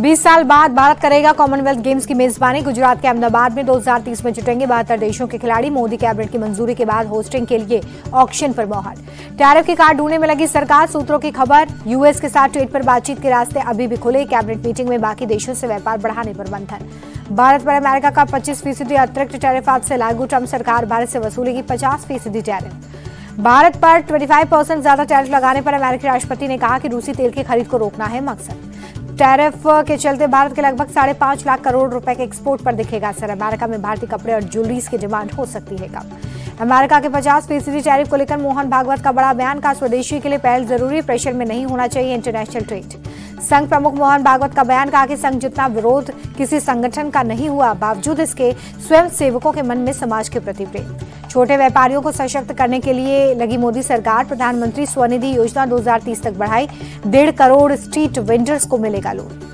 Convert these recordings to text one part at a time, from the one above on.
20 साल बाद भारत करेगा कॉमनवेल्थ गेम्स की मेजबानी। गुजरात के अहमदाबाद में 2030 में जुटेंगे 72 देशों के खिलाड़ी। मोदी कैबिनेट की मंजूरी के बाद होस्टिंग के लिए ऑक्शन पर मोहर। टैरिफ की काट ढूंढने में लगी सरकार। सूत्रों की खबर, यूएस के साथ ट्रेड पर बातचीत के रास्ते अभी भी खुले। कैबिनेट मीटिंग में बाकी देशों से व्यापार बढ़ाने पर मंथन। भारत पर अमेरिका का 25% अतिरिक्त टैरिफ आज से लागू। ट्रंप सरकार भारत से वसूलेगी 50% टैरिफ। भारत पर 25% ज्यादा टैरिफ लगाने पर अमेरिकी राष्ट्रपति ने कहा कि रूसी तेल की खरीद को रोकना है मकसद। टैरिफ के चलते भारत के लगभग 5.5 लाख करोड़ रुपए के एक्सपोर्ट पर दिखेगा असर। अमेरिका में भारतीय कपड़े और ज्वेलरीज की डिमांड हो सकती है कम। अमेरिका के 50% टैरिफ को लेकर मोहन भागवत का बड़ा बयान। का स्वदेशी के लिए पहल जरूरी, प्रेशर में नहीं होना चाहिए इंटरनेशनल ट्रेड। संघ प्रमुख मोहन भागवत का बयान। कहा कि संघ जितना विरोध किसी संगठन का नहीं हुआ, बावजूद इसके स्वयं सेवकों के मन में समाज के प्रति प्रेम। छोटे व्यापारियों को सशक्त करने के लिए लगी मोदी सरकार। प्रधानमंत्री स्वनिधि योजना 2030 तक बढ़ाई। 1.5 करोड़ स्ट्रीट वेंडर्स को मिलेगा लोन।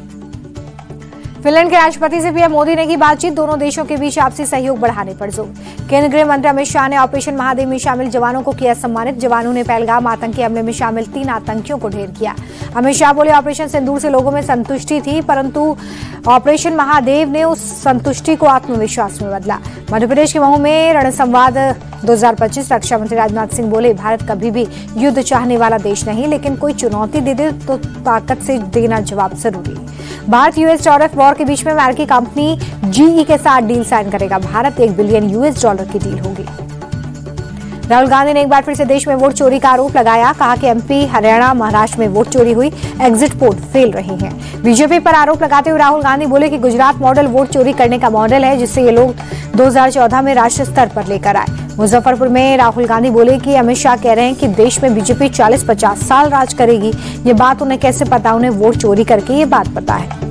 फिनलैंड के राष्ट्रपति से पीएम मोदी ने की बातचीत। दोनों देशों के बीच आपसी सहयोग बढ़ाने पर जोर। केंद्रीय गृह मंत्री अमित शाह ने ऑपरेशन महादेव में शामिल जवानों को किया सम्मानित। जवानों ने पहलगाम आतंकी हमले में शामिल 3 आतंकियों को ढेर किया। अमित शाह बोले, ऑपरेशन सिंदूर से लोगों में संतुष्टि थी, परंतु ऑपरेशन महादेव ने उस संतुष्टि को आत्मविश्वास में बदला। मध्य प्रदेश के महू में रणसंवाद 2025। रक्षा मंत्री राजनाथ सिंह बोले, भारत कभी भी युद्ध चाहने वाला देश नहीं, लेकिन कोई चुनौती दे दे तो ताकत से देना जवाब जरूरी। भारत यूएस टैरिफ वॉर के बीच में अमेरिकी कंपनी जीई के साथ डील साइन करेगा। भारत $1 बिलियन की डील होगी। राहुल गांधी ने एक बार फिर से देश में वोट चोरी का आरोप लगाया। कहा कि एमपी, हरियाणा, महाराष्ट्र में वोट चोरी हुई, एग्जिट पोल फेल रही हैं। बीजेपी पर आरोप लगाते हुए राहुल गांधी बोले कि गुजरात मॉडल वोट चोरी करने का मॉडल है, जिससे ये लोग 2014 में राष्ट्रीय स्तर पर लेकर आए। मुजफ्फरपुर में राहुल गांधी बोले कि अमित शाह कह रहे हैं कि देश में बीजेपी 40-50 साल राज करेगी। ये बात उन्हें कैसे पता? उन्हें वोट चोरी करके ये बात पता है।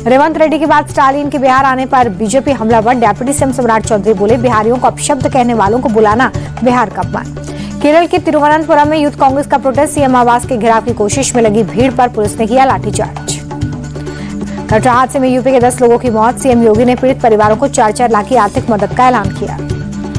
रेवंत रेड्डी के बाद स्टालिन के बिहार आने पर बीजेपी हमलावर। डिप्टी सीएम सम्राट चौधरी बोले, बिहारियों को अपशब्द कहने वालों को बुलाना बिहार का अपमान। केरल के तिरुवनंतपुरम में यूथ कांग्रेस का प्रोटेस्ट। सीएम आवास के घेराव की कोशिश में लगी भीड़ पर पुलिस ने किया लाठीचार्ज। कटरा हादसे में यूपी के 10 लोगों की मौत। सीएम योगी ने पीड़ित परिवारों को 4-4 लाख की आर्थिक मदद का ऐलान किया।